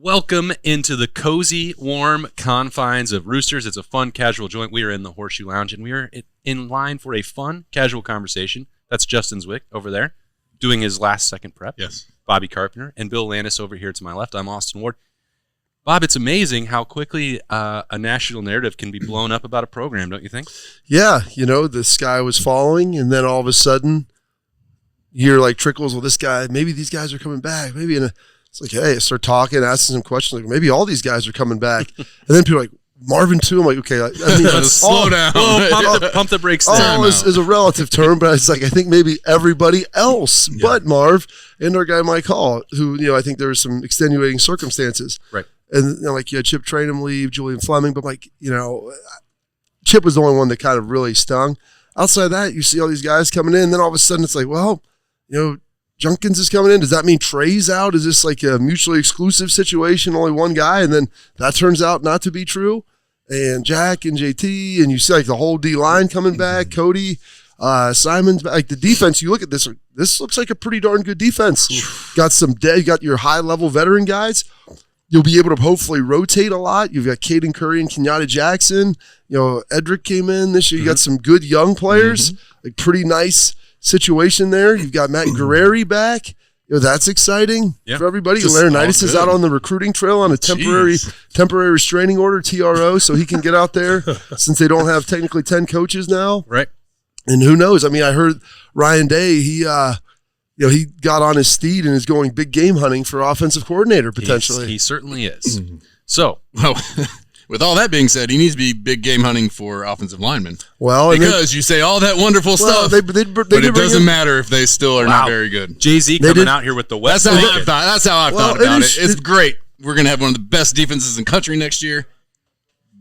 Welcome into the cozy, warm confines of Roosters. It's a fun, casual joint. We are in the Horseshoe Lounge, and we are in line for a fun, casual conversation. That's Justin Zwick over there doing his last-second prep. Yes. Bobby Carpenter and Bill Landis over here to my left. I'm Austin Ward. Bob, it's amazing how quickly a national narrative can be blown up about a program, don't you think? Yeah, the sky was falling, and then all of a sudden, you hear trickles. Well, this guy, maybe these guys are coming back. Maybe it's like, hey, I start talking, asking some questions. Like, maybe all these guys are coming back. And then people are like, Marvin too. I'm like, okay. Slow down. Pump the brakes. All is a relative term, but it's like, I think maybe everybody else but Marv and our guy Mike Hall, who, I think there were some extenuating circumstances. Right. And, you had Chip Trainum leave, Julian Fleming, but Chip was the only one that kind of really stung. Outside of that, you see all these guys coming in, and then all of a sudden it's like, well, Junkins is coming in. Does that mean Trey's out? Is this like a mutually exclusive situation, only one guy? And then that turns out not to be true. And Jack and JT, and you see the whole D-line coming back, Cody, Simon's back. The defense, you look at this looks like a pretty darn good defense. Got some you got your high-level veteran guys. You'll be able to hopefully rotate a lot. You've got Caden Curry and Kenyatta Jackson. Edric came in this year. You got some good young players, pretty nice situation there. You've got Matt Guerreri back. That's exciting for everybody. Laurinaitis is out on the recruiting trail on a temporary restraining order, TRO, so he can get out there since they don't have technically 10 coaches now. Right. And who knows? I mean, I heard Ryan Day, he got on his steed and is going big game hunting for offensive coordinator potentially. He certainly is. So, with all that being said, he needs to be big game hunting for offensive linemen. Well, because you say all that wonderful stuff, but it doesn't matter if they still are not very good. Jay-Z coming out here with the West. That's how I thought about it. It's great. We're going to have one of the best defenses in the country next year,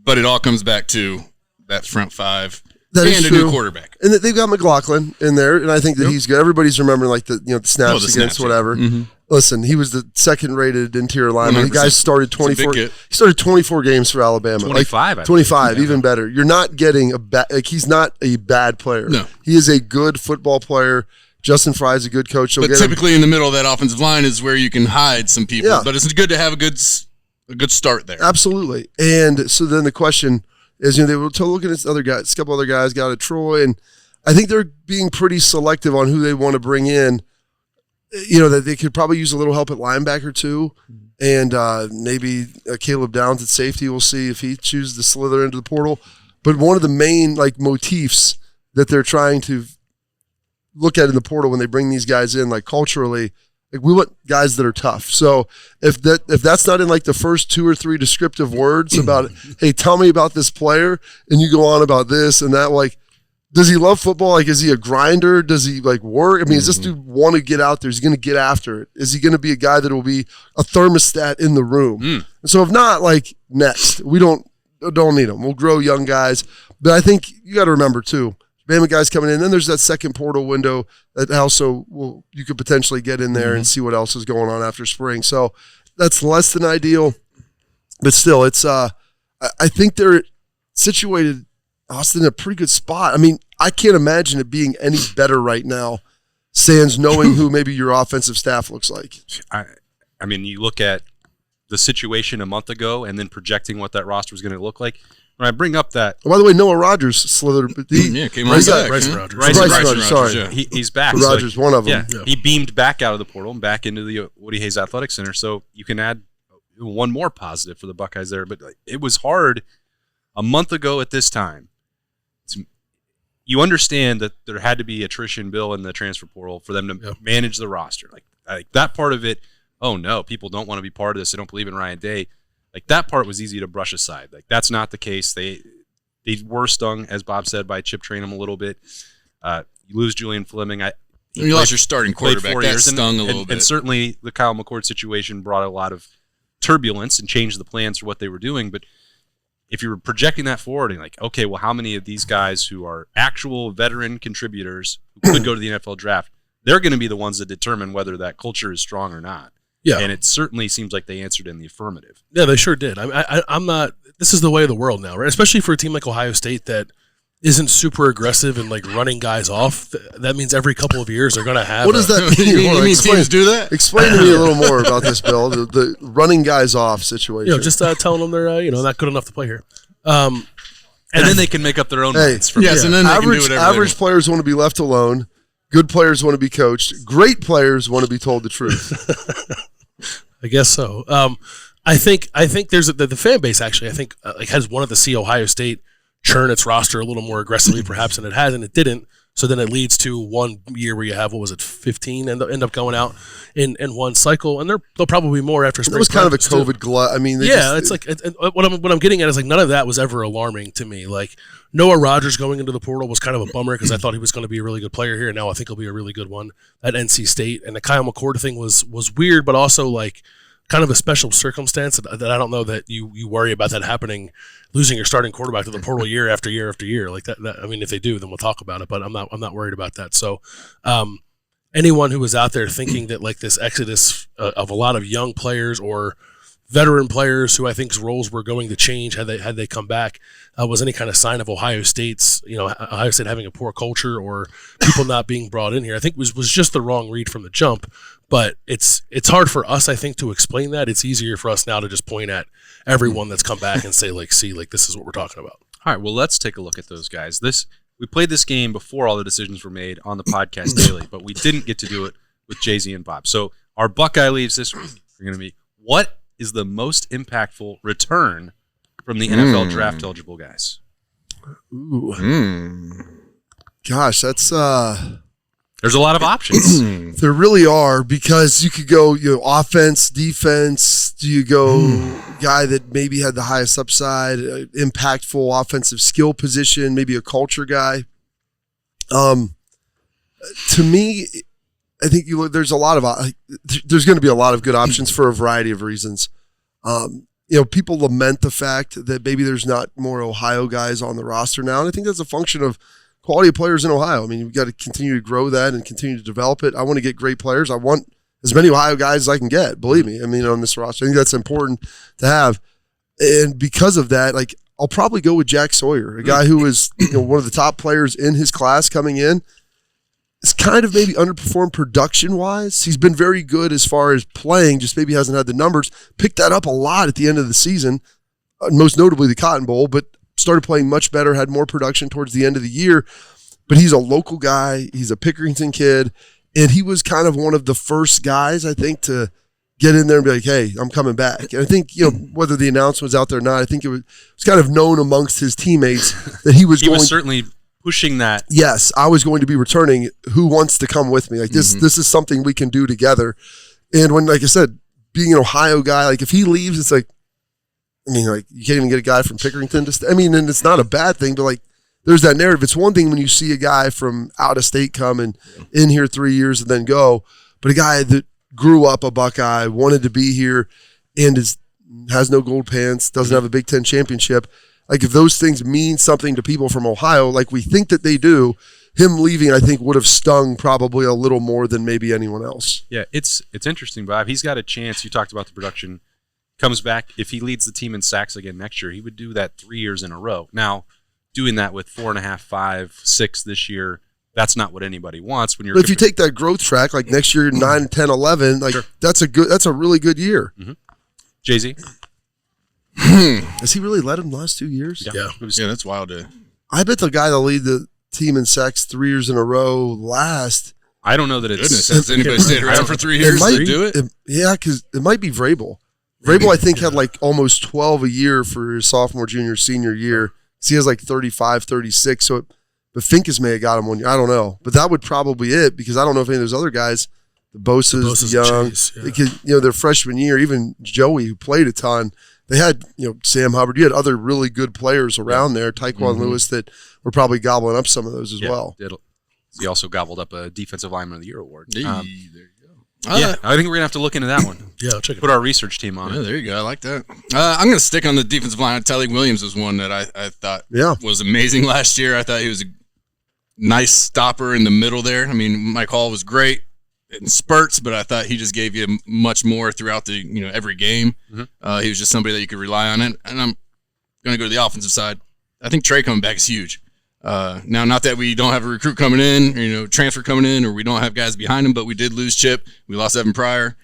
but it all comes back to that front five and a new quarterback. And they've got McLaughlin in there, and I think that he's good. Everybody's remembering the snaps against whatever. Mm-hmm. Listen, he was the second-rated interior lineman. The guy started 24. He started 24 games for Alabama. 25. 25, even better. You're not getting a bad. He's not a bad player. No, he is a good football player. Justin Fry's a good coach. But typically in the middle of that offensive line is where you can hide some people. Yeah. But it's good to have a good start there. Absolutely. And so then the question is, they were looking at other guys. A couple other guys got at Troy, and I think they're being pretty selective on who they want to bring in. That they could probably use a little help at linebacker too, and maybe Caleb Downs at safety. We'll see if he chooses to slither into the portal. But one of the main motifs that they're trying to look at in the portal when they bring these guys in, culturally, we want guys that are tough. So if that's not in the first 2 or 3 descriptive words about, hey, tell me about this player, and you go on about this and that, does he love football? Is he a grinder? Does he work? I mean, does this dude want to get out there? Is he going to get after it? Is he going to be a guy that will be a thermostat in the room? And so if not, next, we don't need him. We'll grow young guys. But I think you got to remember too, Bama guys coming in. Then there's that second portal window that also you could potentially get in there and see what else is going on after spring. So that's less than ideal, but still, it's I think they're situated, Austin, in a pretty good spot. I mean, I can't imagine it being any better right now, sans knowing who maybe your offensive staff looks like. I mean, you look at the situation a month ago and then projecting what that roster was going to look like. When I bring up that... Oh, by the way, Noah Rogers slithered. Came right back. Bryce Rogers, sorry. Yeah. He's back. So Rogers, one of them. Yeah. He beamed back out of the portal and back into the Woody Hayes Athletic Center, so you can add one more positive for the Buckeyes there. But it was hard a month ago at this time. You understand that there had to be attrition, Bill, in the transfer portal for them to manage the roster. That part of it, oh no, people don't want to be part of this. They don't believe in Ryan Day. That part was easy to brush aside. That's not the case. They were stung, as Bob said, by Chip Trainum a little bit. You lose Julian Fleming. You lost your starting quarterback. That stung a little bit. And certainly the Kyle McCord situation brought a lot of turbulence and changed the plans for what they were doing. But if you were projecting that forward and okay, well, how many of these guys who are actual veteran contributors who could go to the NFL draft, they're going to be the ones that determine whether that culture is strong or not. Yeah. And it certainly seems like they answered in the affirmative. Yeah, they sure did. I'm not – this is the way of the world now, right? Especially for a team like Ohio State that isn't super aggressive and like running guys off, that means every couple of years they're going to have. What does that mean? You mean teams do that? Explain to me a little more about this, Bill. The running guys off situation. Just telling them they're not good enough to play here. And then they can make up their own minds. And then they can do whatever. Average players want to be left alone. Good players want to be coached. Great players want to be told the truth. I guess so. I think there's the fan base actually. I think has wanted to see Ohio State churn its roster a little more aggressively, perhaps, than it has, and it didn't. So then it leads to one year where you have 15 end up going out in one cycle, and there'll probably be more after spring. It was kind of a COVID glut. I mean, it's like what I'm getting at is like none of that was ever alarming to me. Like Noah Rogers going into the portal was kind of a bummer because I thought he was going to be a really good player here, and now I think he'll be a really good one at NC State. And the Kyle McCord thing was weird, but also like kind of a special circumstance that I don't know that you worry about that happening, losing your starting quarterback to the portal year after year after year like that. I mean, if they do, then we'll talk about it. But I'm not worried about that. So, anyone who was out there thinking that like this exodus of a lot of young players or veteran players who I think's roles were going to change had they come back was any kind of sign of Ohio State's Ohio State having a poor culture or people not being brought in here, I think was just the wrong read from the jump. But it's hard for us, I think, to explain that. It's easier for us now to just point at everyone that's come back and say, like, see, like, this is what we're talking about. All right, well, let's take a look at those guys. We played this game before all the decisions were made on the podcast daily, but we didn't get to do it with Jay-Z and Bob. So our Buckeye leaves this week are going to be, what is the most impactful return from the NFL draft eligible guys? Ooh. Gosh, that's there's a lot of options. There really are, because you could go, offense, defense. Do you go guy that maybe had the highest upside, impactful offensive skill position, maybe a culture guy? To me, I think there's there's going to be a lot of good options for a variety of reasons. People lament the fact that maybe there's not more Ohio guys on the roster now, and I think that's a function of quality of players in Ohio. I mean, you've got to continue to grow that and continue to develop it. I want to get great players. I want as many Ohio guys as I can get, believe me. I mean, on this roster, I think that's important to have. And because of that, like, I'll probably go with Jack Sawyer, a guy who was one of the top players in his class coming in. It's kind of maybe underperformed production-wise. He's been very good as far as playing, just maybe hasn't had the numbers. Picked that up a lot at the end of the season, most notably the Cotton Bowl, but started playing much better, had more production towards the end of the year. But he's a local guy. He's a Pickerington kid. And he was kind of one of the first guys, I think, to get in there and be like, hey, I'm coming back. And I think, whether the announcement was out there or not, I think it was kind of known amongst his teammates that he was certainly pushing that. Yes, I was going to be returning. Who wants to come with me? Like this is something we can do together. And when, like I said, being an Ohio guy, like if he leaves, it's like, I mean, like, you can't even get a guy from Pickerington to and it's not a bad thing, but like, there's that narrative. It's one thing when you see a guy from out of state come and in here 3 years and then go, but a guy that grew up a Buckeye, wanted to be here, and has no gold pants, doesn't have a Big Ten championship. Like, if those things mean something to people from Ohio, like we think that they do, him leaving, I think, would have stung probably a little more than maybe anyone else. Yeah, it's interesting, Bob. He's got a chance. You talked about the production. Comes back. If he leads the team in sacks again next year, he would do that 3 years in a row. Now, doing that with 4.5, 5, 6 this year, that's not what anybody wants. But if you take that growth track, like next year, 9, 10, 11, like that's a really good year. Mm-hmm. Jay-Z? Has he really led him the last 2 years? Yeah, that's wild. I bet the guy that lead the team in sacks 3 years in a row last. I don't know that it's. Goodness, has anybody stayed around for 3 years to do it? Yeah, because it might be Vrabel. Vrabel, I think, had like almost 12 a year for his sophomore, junior, senior year. So he has like 35, 36. So, but Finkus may have got him 1 year. I don't know. But that would probably it, because I don't know if any of those other guys, the Bosa's young, Chase, their freshman year, even Joey, who played a ton, they had, Sam Hubbard. You had other really good players around there, Tyquan Lewis, that were probably gobbling up some of those as well. He also gobbled up a Defensive Lineman of the Year award. There you go. I think we're going to have to look into that one. Yeah, check it. Put our research team on it. Yeah, there you go. I like that. I'm going to stick on the defensive line. Tyleek Williams was one that I thought was amazing last year. I thought he was a nice stopper in the middle there. I mean, Mike Hall was great in spurts, but I thought he just gave you much more throughout the every game. Mm-hmm. He was just somebody that you could rely on. And I'm going to go to the offensive side. I think Trey coming back is huge. Now, not that we don't have a recruit coming in, or, transfer coming in, or we don't have guys behind him, but we did lose Chip. We lost Evan Pryor.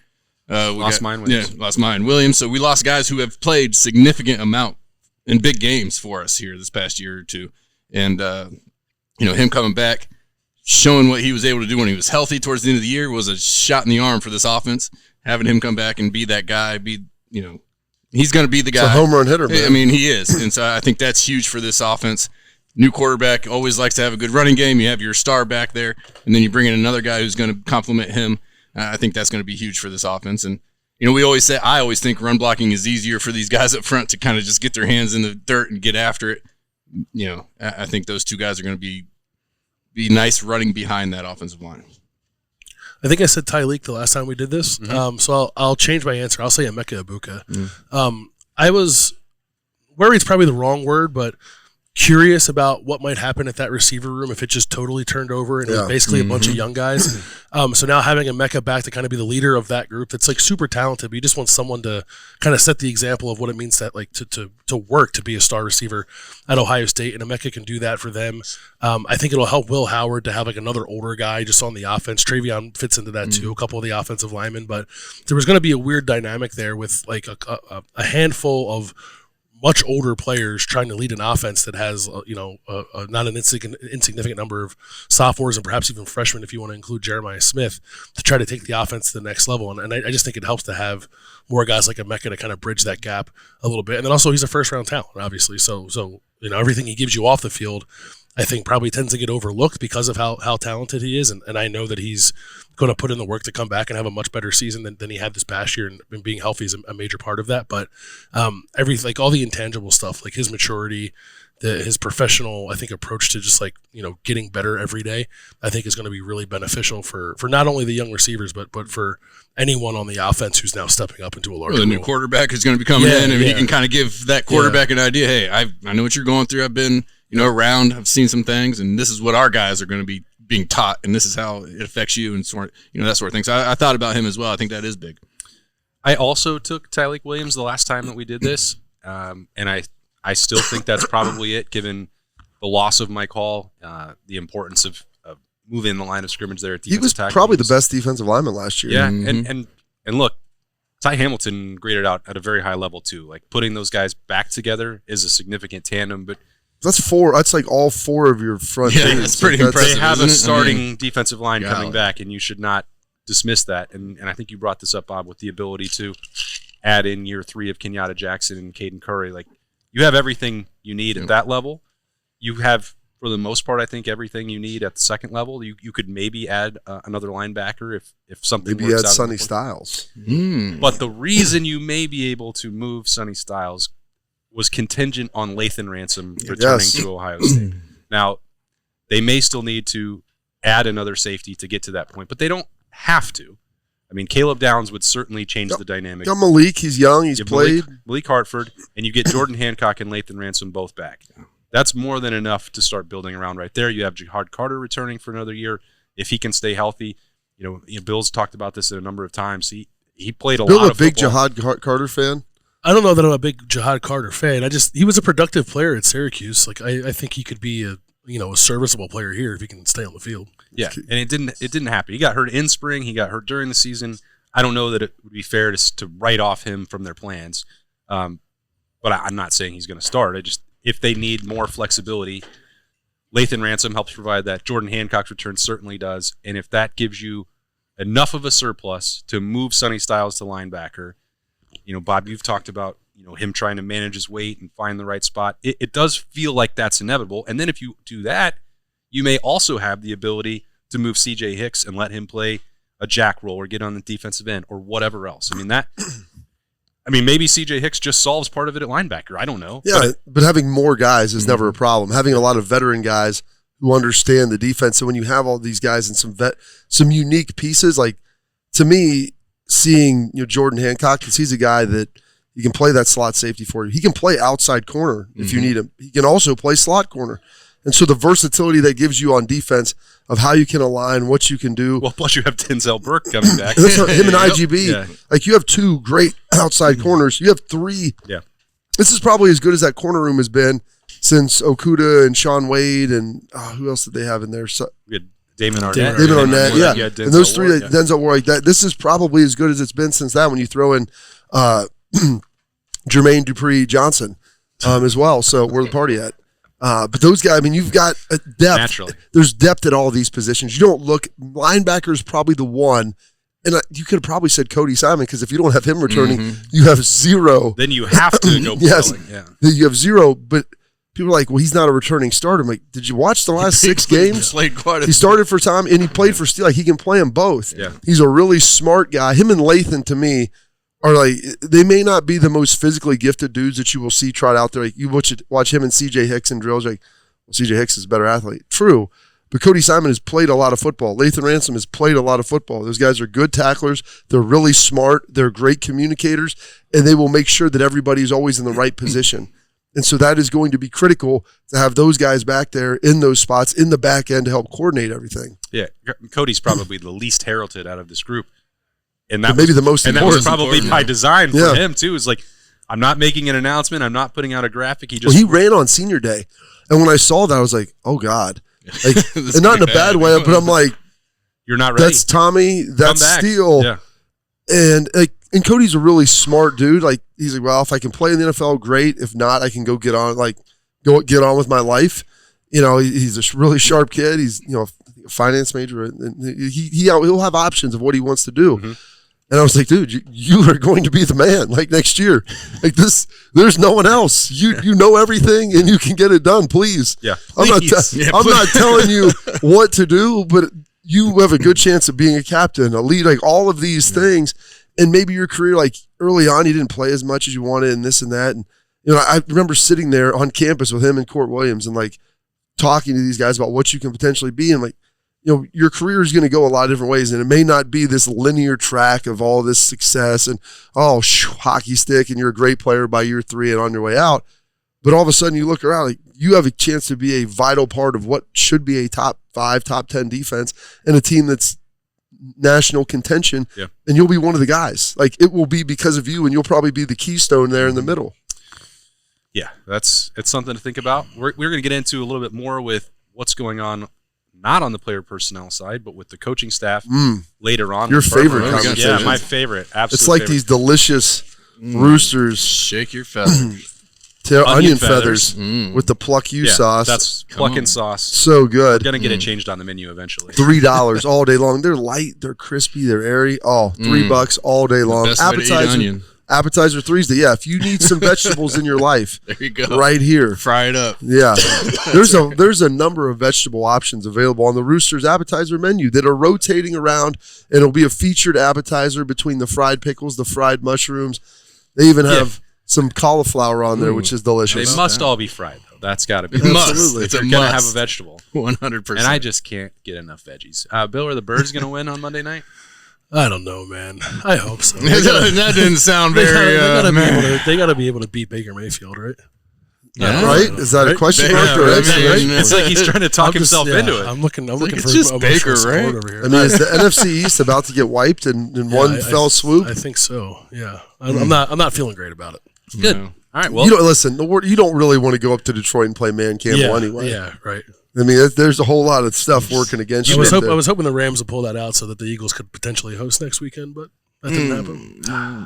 Lost Mayan Williams. Yeah, lost Mayan Williams. So we lost guys who have played significant amount in big games for us here this past year or two. And, him coming back, showing what he was able to do when he was healthy towards the end of the year was a shot in the arm for this offense. Having him come back and be that guy, he's going to be the guy. It's a home run hitter, man. I mean, he is. And so I think that's huge for this offense. New quarterback always likes to have a good running game. You have your star back there, and then you bring in another guy who's going to complement him. I think that's going to be huge for this offense. And, I always think run blocking is easier for these guys up front to kind of just get their hands in the dirt and get after it. I think those two guys are going to be nice running behind that offensive line. I think I said Tyleek the last time we did this. Mm-hmm. So I'll change my answer. I'll say Emeka Ibuka. Mm-hmm. I was worried is probably the wrong word, but curious about what might happen at that receiver room if it just totally turned over and it was basically a bunch of young guys. So now having Emeka back to kind of be the leader of that group that's like super talented, but you just want someone to kind of set the example of what it means that like to work to be a star receiver at Ohio State, and Emeka can do that for them. I think it'll help Will Howard to have like another older guy just on the offense. Travion fits into that too, a couple of the offensive linemen, but there was going to be a weird dynamic there with like a handful of much older players trying to lead an offense that has, not an insignificant number of sophomores and perhaps even freshmen if you want to include Jeremiah Smith to try to take the offense to the next level. And I just think it helps to have more guys like Emeka to kind of bridge that gap a little bit. And then also he's a first-round talent, obviously. So everything he gives you off the field, I think probably tends to get overlooked because of how talented he is. And I know that he's going to put in the work to come back and have a much better season than he had this past year. And being healthy is a major part of that. But all the intangible stuff, like his maturity, his professional, I think, approach to just getting better every day, I think is going to be really beneficial for not only the young receivers, but for anyone on the offense who's now stepping up into a larger role. The new quarterback is going to be coming in, and he can kind of give that quarterback an idea. Hey, I know what you're going through. I've been around. I've seen some things, and this is what our guys are going to be being taught, and this is how it affects you, and that sort of thing. So I thought about him as well. I think that is big. I also took Tyleek Williams the last time that we did this, and I still think that's probably it, given the loss of Mike Hall, the importance of moving the line of scrimmage there at defensive tackle. He was probably the best defensive lineman last year. Yeah, and look, Ty Hamilton graded out at a very high level too. Like putting those guys back together is a significant tandem, but that's four. That's like all four of your front. Yeah, that's pretty impressive. They have a starting defensive line coming back, and you should not dismiss that. And I think you brought this up, Bob, with the ability to add in year 3 of Kenyatta Jackson and Caden Curry. Like you have everything you need at that level. You have, for the most part, I think everything you need at the second level. You could maybe add another linebacker if something maybe works add out. Sonny Styles. But the reason you may be able to move Sonny Styles was contingent on Lathan Ransom returning to Ohio State. Now, they may still need to add another safety to get to that point, but they don't have to. I mean, Caleb Downs would certainly change the dynamic. Got Malik, he's young, he's played. Malik Hartford, and you get Jordan Hancock and Lathan Ransom both back. That's more than enough to start building around right there. You have Jihad Carter returning for another year if he can stay healthy. Bill's talked about this a number of times. He played a lot of football. Bill, a big Jihad Carter fan? I don't know that I'm a big Jihad Carter fan. He was a productive player at Syracuse. Like I think he could be a serviceable player here if he can stay on the field. Yeah, and it didn't happen. He got hurt in spring. He got hurt during the season. I don't know that it would be fair to write off him from their plans. But I'm not saying he's going to start. If they need more flexibility, Lathan Ransom helps provide that. Jordan Hancock's return certainly does. And if that gives you enough of a surplus to move Sonny Styles to linebacker, Bob, you've talked about him trying to manage his weight and find the right spot. It does feel like that's inevitable. And then if you do that, you may also have the ability to move C.J. Hicks and let him play a jack role or get on the defensive end or whatever else. Maybe C.J. Hicks just solves part of it at linebacker. I don't know. Yeah, but having more guys is never a problem. Having a lot of veteran guys who understand the defense. So when you have all these guys and some unique pieces, like to me, seeing Jordan Hancock, because he's a guy that he can play that slot safety for you. He can play outside corner if you need him. He can also play slot corner. And so the versatility that gives you on defense of how you can align, what you can do. Well, plus you have Denzel Burke coming back. Him and IGB. Like you have 2 great outside corners. You have 3. Yeah. This is probably as good as that corner room has been since Okudah and Sean Wade and who else did they have in there? We had Damon Arnett. Damon Arnett, yeah. And those three, Ward, Denzel Ward, like that. This is probably as good as it's been since that when you throw in Jermaine Dupree-Johnson as well. So where the party at? But those guys, I mean, you've got a depth. Naturally. There's depth at all these positions. You don't look, linebacker is probably the one. And you could have probably said Cody Simon because if you don't have him returning, you have zero. Then you have to go yes, yeah. You have zero. But people are like, well, he's not a returning starter. I'm like, did you watch the last 6 games? He started for Tom and he played for Steele. Like he can play them both. Yeah. He's a really smart guy. Him and Lathan to me are like, they may not be the most physically gifted dudes that you will see trot out there. Like you watch him and CJ Hicks in drills. Like, well, CJ Hicks is a better athlete. True. But Cody Simon has played a lot of football. Lathan Ransom has played a lot of football. Those guys are good tacklers. They're really smart. They're great communicators, and they will make sure that everybody is always in the right position. And so that is going to be critical to have those guys back there in those spots in the back end to help coordinate everything. Yeah, Cody's probably the least heralded out of this group, and that maybe the most and important. that was probably by design for him too. It's like I'm not making an announcement. I'm not putting out a graphic. He ran on senior day, and when I saw that, I was like, oh God. Like, and not in a bad way, but I'm like, you're not ready. That's Tommy. That's Steele. Yeah. And Cody's a really smart dude. Like he's like, well, if I can play in the NFL, great. If not, I can go get on with my life. You know, he's a really sharp kid. He's a finance major, and he'll have options of what he wants to do. Mm-hmm. And I was like, dude, you are going to be the man like next year. Like this, there's no one else. You know everything and you can get it done, please. Yeah. I'm not telling you what to do, but you have a good chance of being a captain, a lead, like all of these things. And maybe your career, like early on, you didn't play as much as you wanted and this and that. And, I remember sitting there on campus with him and Court Williams and like talking to these guys about what you can potentially be. And like, your career is going to go a lot of different ways, and it may not be this linear track of all this success and, hockey stick, and you're a great player by year 3 and on your way out. But all of a sudden you look around, like you have a chance to be a vital part of what should be a top 5, top 10 defense and a team that's national contention, and you'll be one of the guys. Like it will be because of you, and you'll probably be the keystone there in the middle. Yeah, it's something to think about. We're going to get into a little bit more with what's going on not on the player personnel side, but with the coaching staff later on. Your favorite conversation. Yeah, my favorite. Absolutely. It's like favorite. These delicious Roosters. Shake your feathers. Onion feathers with the pluck you sauce. That's plucking sauce. So good. We're going to get it changed on the menu eventually. $3 all day long. They're light. They're crispy. They're airy. Oh, $3 all day long. Best way to eat onion. Appetizer 3s. Yeah, if you need some vegetables in your life, there you go. Right here. Fry it up. Yeah. There's a number of vegetable options available on the Roosters appetizer menu that are rotating around, and it'll be a featured appetizer between the fried pickles, the fried mushrooms. They even have some cauliflower on there, which is delicious. They must all be fried, though. That's got to be. Absolutely. It's a must. You're going to have a vegetable. 100%. And I just can't get enough veggies. Bill, are the Birds going to win on Monday night? I don't know, man. I hope so. That didn't sound very. They got to be able to beat Baker Mayfield, right? Yeah, right? Is that a question mark? It's like he's trying to talk himself into it. I'm looking for just Baker, right? over here. I mean, is the NFC East about to get wiped in one fell swoop? I think so. Yeah, I'm not feeling great about it. Good. All right. Well, you don't listen. You don't really want to go up to Detroit and play Man Campbell anyway. Yeah, right. I mean, there's a whole lot of stuff working against you. I was hoping the Rams would pull that out so that the Eagles could potentially host next weekend, but that didn't happen.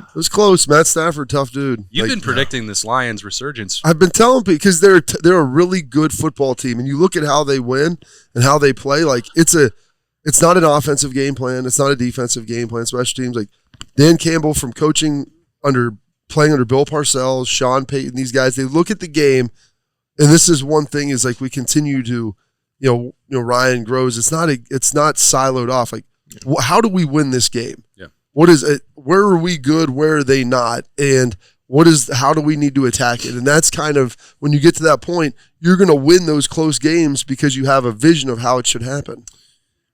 It was close. Matt Stafford, tough dude. You've been predicting this Lions resurgence. I've been telling people because they're a really good football team, and you look at how they win and how they play. Like it's not an offensive game plan. It's not a defensive game plan. Special teams, like Dan Campbell from playing under Bill Parcells, Sean Payton, these guys, they look at the game. And this is one thing is like we continue to, Ryan grows. It's not siloed off. Like, how do we win this game? Yeah. What is it? Where are we good? Where are they not? And how do we need to attack it? And that's kind of when you get to that point, you're going to win those close games because you have a vision of how it should happen.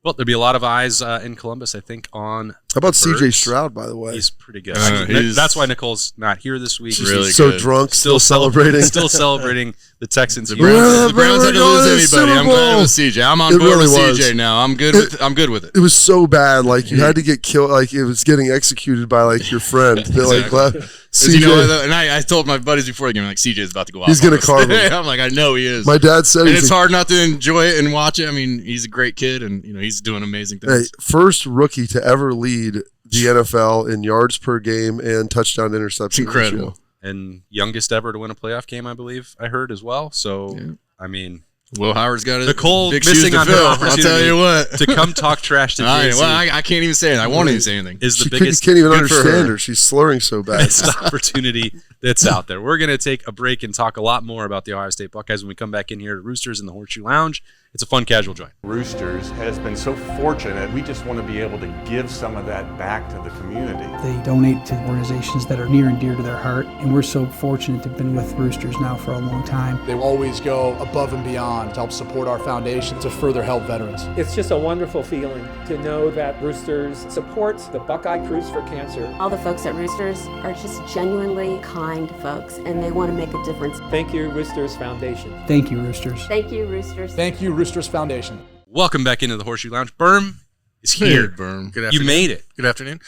Well, there'll be a lot of eyes in Columbus, I think, on How about C.J. Stroud, by the way? He's pretty good. That's why Nicole's not here this week. Really He's so good. drunk, still celebrating. Still celebrating the Texans. The Browns had to lose anybody. I'm glad it was CJ. I'm on board with CJ now. I'm good with it. It was so bad. Like, you had to get killed. Like, it was getting executed by, like, your friend. Exactly. CJ. You know, and I told my buddies before the game, like, CJ's about to go off. He's going to carve him. I'm like, I know he is. My dad said, and it's hard not to enjoy it and watch it. I mean, he's a great kid, and he's doing amazing things. Hey, first rookie to ever lead the NFL in yards per game and touchdown to interception. Incredible. ratio. And youngest ever to win a playoff game, I believe I heard as well. So, I mean, Will Howard's got it. Nicole big missing shoes on to her fill. opportunity I'll tell you what. to come talk trash to JC. I can't even say it. I won't even say anything. Is the You biggest can't even good for understand her. her. She's slurring so bad. best opportunity that's out there. We're going to take a break and talk a lot more about the Ohio State Buckeyes when we come back in here to Roosters in the Horseshoe Lounge. It's a fun, casual joint. Roosters has been so fortunate. We just want to be able to give some of that back to the community. They donate to organizations that are near and dear to their heart, and we're so fortunate to have been with Roosters now for a long time. They will always go above and beyond to help support our foundation to further help veterans. It's just a wonderful feeling to know that Roosters supports the Buckeye Cruise for Cancer. All the folks at Roosters are just genuinely kind folks, and they want to make a difference. Thank you, Roosters Foundation. Thank you, Roosters. Thank you, Roosters. Thank you, Roosters Foundation. Welcome back into the Horseshoe Lounge. Berm is here. Berm. Good You afternoon. made it. Good afternoon.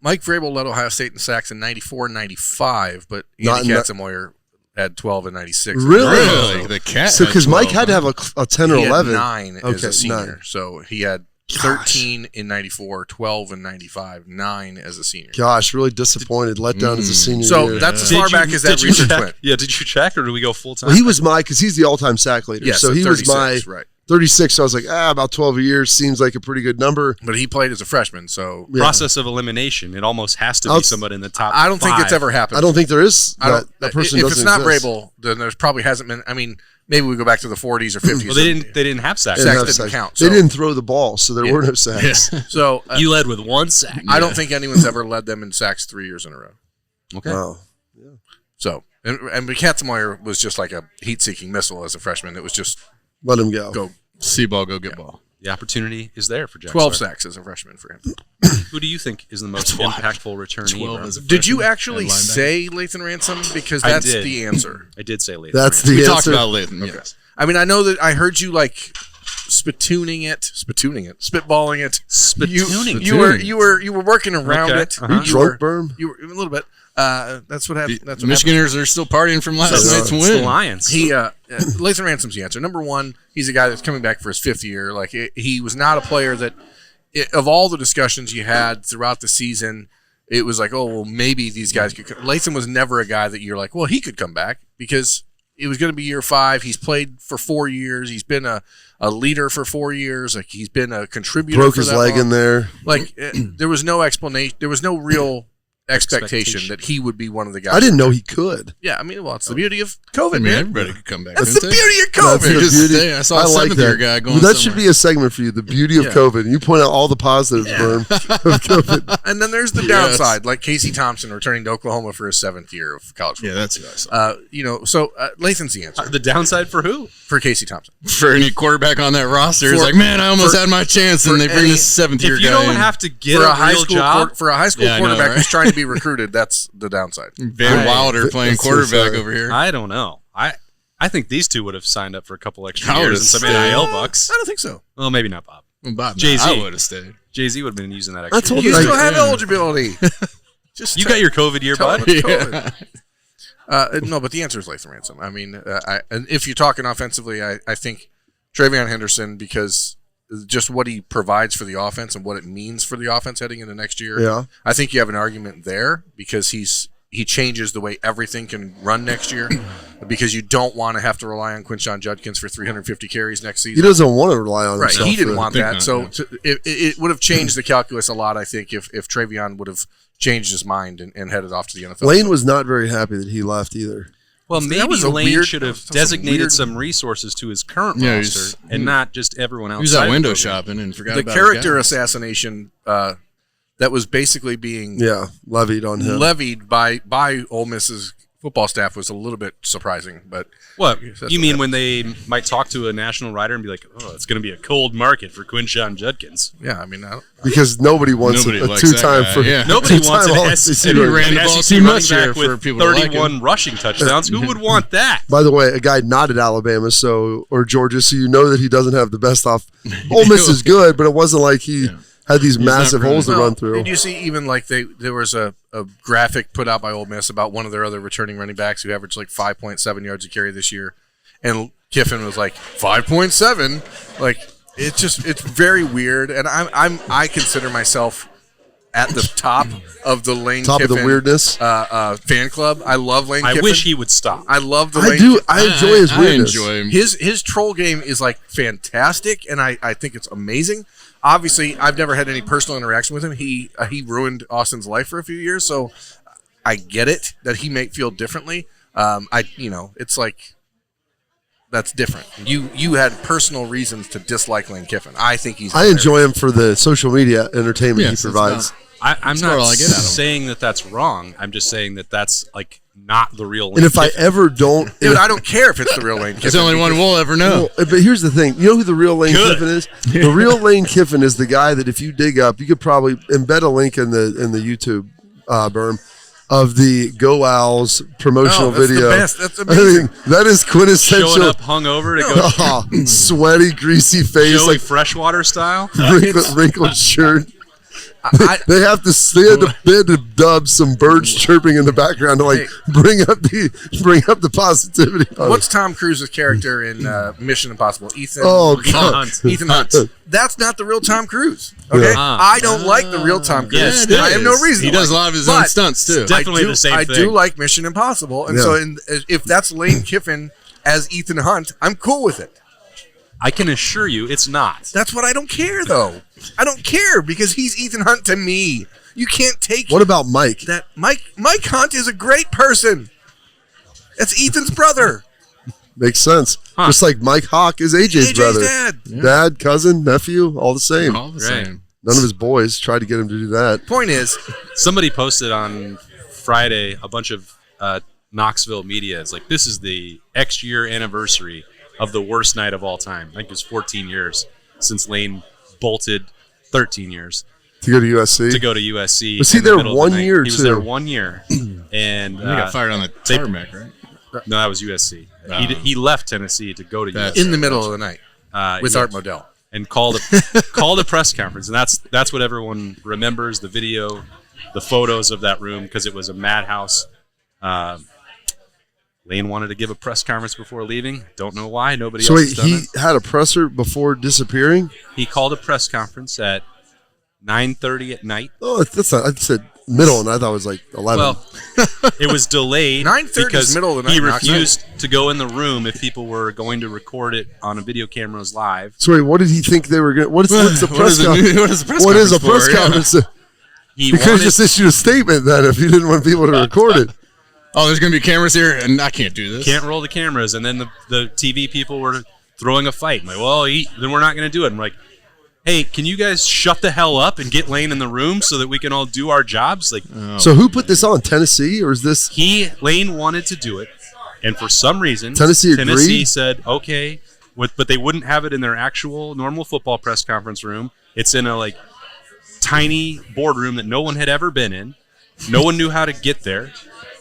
Mike Vrabel led Ohio State in sacks in 94 and 95, but Not Andy in Katzenmoyer had 12 and 96. Really? The cat. So, because Mike had to have a 10 or He had 11. 9 as a senior. 9. So he had 13 in 94, 12 in 95, 9 as a senior. Gosh, really disappointed. Let down as a senior So year. that's as far back as that did you research check? went. Yeah, did you check or did we go full time? Well, he was because he's the all-time sack leader. Yes, so he was my 36, right. 36. So I was like, about 12 years seems like a pretty good number. But he played as a freshman, so Yeah. Process of elimination. It almost has to be somebody in the top. I don't think it's 5. ever happened. I don't think there is that person. If doesn't it's not exist. Vrabel, then there's probably hasn't been. I mean, maybe we go back to the 40s or 50s. Well, they didn't have sacks. They didn't Sacks have didn't sacks. count, They so- didn't throw the ball, so there were no sacks. So You led with 1 sack. I don't think anyone's ever led them in sacks 3 years in a row. Okay. Wow. So and Katzenmoyer was just like a heat-seeking missile as a freshman. It was just Let him go. go See ball, go get ball. The opportunity is there for Jack 12 Sawyer. sacks as a freshman for him. Who do you think is the most impactful returnee? 12 Berm? as a Did you freshman actually at linebacker. say Lathan Ransom? Because I that's did. the answer. I did say Lathan. That's Ransom. the We answer. talked about Lathan, yes. I mean, I know that I heard you like spitballing it. Spitooning. You were working around Okay. it. Uh-huh. You Drunk were, Berm? you were a little bit. That's what happened. That's what happened. Michiganers are still partying from last It's night's the win. Lions. Lathan Ransom's the answer. Number one, he's a guy that's coming back for his 5th year. Like he was not a player that, of all the discussions you had throughout the season, it was like, oh, well, maybe these guys could. Lathan was never a guy that you're like, well, he could come back because it was going to be year 5. He's played for 4 years. He's been a leader for 4 years. Like he's been a contributor. Broke for his that leg long. in there. Like there was no explanation. There was no real expectation that he would be one of the guys. I didn't know he could. Yeah, I mean, well, it's the beauty of COVID, I mean, man. everybody could come back. That's couldn't the they? beauty of That's COVID. the Just beauty. saying, I saw a like 7th-year that. guy going That somewhere. should be a segment for you. The beauty of Yeah. COVID. You point out all the positives, Berm, of COVID. And then there's the downside, like Casey Thompson returning to Oklahoma for his 7th year of college football. Yeah, that's who I saw. So Lathan's the answer The downside for who? for Casey Thompson. For any quarterback on that roster, it's For- like, man, I almost for- had my chance, and for they bring any- this 7th-year If guy you don't in. have to get For a a high real school job, for a high school Yeah, I know, quarterback right? who's trying to be recruited, that's the downside. Van Wilder playing that's so quarterback sad. over here. I don't know. I think these two would have signed up for a couple extra I years would've and some stayed. NIL bucks. I don't think so. Well, maybe not Bob. Bob, Jay-Z. I would have stayed. Jay-Z would have been using that I extra told year. You Like, still have yeah. eligibility. Just You got your COVID year, tell bud. him it's COVID. No, but the answer is Lathan Ransom. I mean, and if you're talking offensively, I think Travion Henderson, because just what he provides for the offense and what it means for the offense heading into next year. Yeah. I think you have an argument there because he changes the way everything can run next year because you don't want to have to rely on Quinshon Judkins for 350 carries next season. He doesn't want to rely on Right, himself. he didn't for want think that. not, So yeah. it would have changed the calculus a lot, I think, if Travion would have changed his mind and headed off to the NFL. Lane was not very happy that he left either. Well, That maybe was a Lane weird- should have some designated weird- some resources to his current Yeah, roster and not just everyone else. He was out window shopping and forgot the about character his guy. assassination that was basically being Yeah, levied on him. levied by Ole Miss's football staff was a little bit surprising. But what you mean when they might talk to a national writer and be like, "Oh, it's going to be a cold market for Quinshon Judkins"? Yeah, I mean, because nobody wants a two-time for nobody wants an SEC ran the ball too much here for people to like 31 rushing touchdowns. Who would want that? By the way, a guy not at Alabama, or Georgia, so you know that he doesn't have the best off. Ole Miss is good, but it wasn't like he had these massive holes to run through. Did you see even like there was a graphic put out by Ole Miss about one of their other returning running backs who averaged like 5.7 yards a carry this year, and Kiffin was like 5.7. Like it's very weird, and I consider myself at the top of the Lane top Kiffin of the weirdness fan club. I love Lane Kiffin. I wish he would stop. I love the I Lane do. I enjoy his weirdness. I enjoy him. His troll game is like fantastic, and I think it's amazing. Obviously, I've never had any personal interaction with him. He ruined Austin's life for a few years, so I get it that he may feel differently. It's like that's different. You had personal reasons to dislike Lane Kiffin. I think he's. I enjoy him for the social media entertainment he provides. I'm not saying that that's wrong. I'm just saying that that's like not the real Lane And if Kiffin. I ever don't... Dude, I don't care if it's the real Lane Kiffin. It's the only one we'll ever know. Well, but here's the thing. You know who the real Lane Kiffin is? The real Lane Kiffin is the guy that if you dig up, you could probably embed a link in the YouTube, Berm, of the Go Owls promotional video. That's the best. That's amazing. I mean, that is quintessential. Showing up hungover to go sweaty, greasy face. Joey Freshwater style. Wrinkled shirt. They had to dub some birds chirping in the background to bring up the positivity. What's Tom Cruise's character in Mission Impossible? Ethan Hunt. That's not the real Tom Cruise. Okay, I don't like the real Tom Cruise. Yes, I have no reason. He does a lot of his own stunts too. Definitely the same thing. I do like Mission Impossible, and so if that's Lane Kiffin as Ethan Hunt, I'm cool with it. I can assure you it's not. That's what I don't care, though. I don't care because he's Ethan Hunt to me. You can't take. What about Mike? That Mike Hunt is a great person. That's Ethan's brother. Makes sense. Just like Mike Hawk is AJ's brother. Dad, cousin, nephew, all the same. All the same. None of his boys tried to get him to do that. Point is, somebody posted on Friday a bunch of Knoxville media. It's like, this is the X year anniversary of the worst night of all time. I think it was 14 years since Lane bolted 13 years. To go to USC? To go to USC. Was he there 1 year, He was there 1 year. And he got fired on the tarmac, right? No, that was USC. He left Tennessee to go to USC. In the middle of the night with Art Modell. And called a press conference. And that's what everyone remembers, the video, the photos of that room, because it was a madhouse. Lane wanted to give a press conference before leaving. Don't know why. Nobody else has done it. He had a presser before disappearing? He called a press conference at 9:30 at night. Oh, I said middle, and I thought it was like 11. Well, it was delayed 9:30 because middle of the night, he refused to go in the room if people were going to record it on a video cameras live. Sorry, what did he think they were going to... What's the press conference? What is a press conference? He could have just issued a statement then if he didn't want people to record it. Oh, there's going to be cameras here, and I can't do this. Can't roll the cameras. And then the TV people were throwing a fight. I'm like, well, then we're not going to do it. I'm like, hey, can you guys shut the hell up and get Lane in the room so that we can all do our jobs? Like, So who put this on? Tennessee, or is this... Lane wanted to do it, and for some reason, Tennessee said, okay, but they wouldn't have it in their actual normal football press conference room. It's in a, tiny boardroom that no one had ever been in. No one knew how to get there.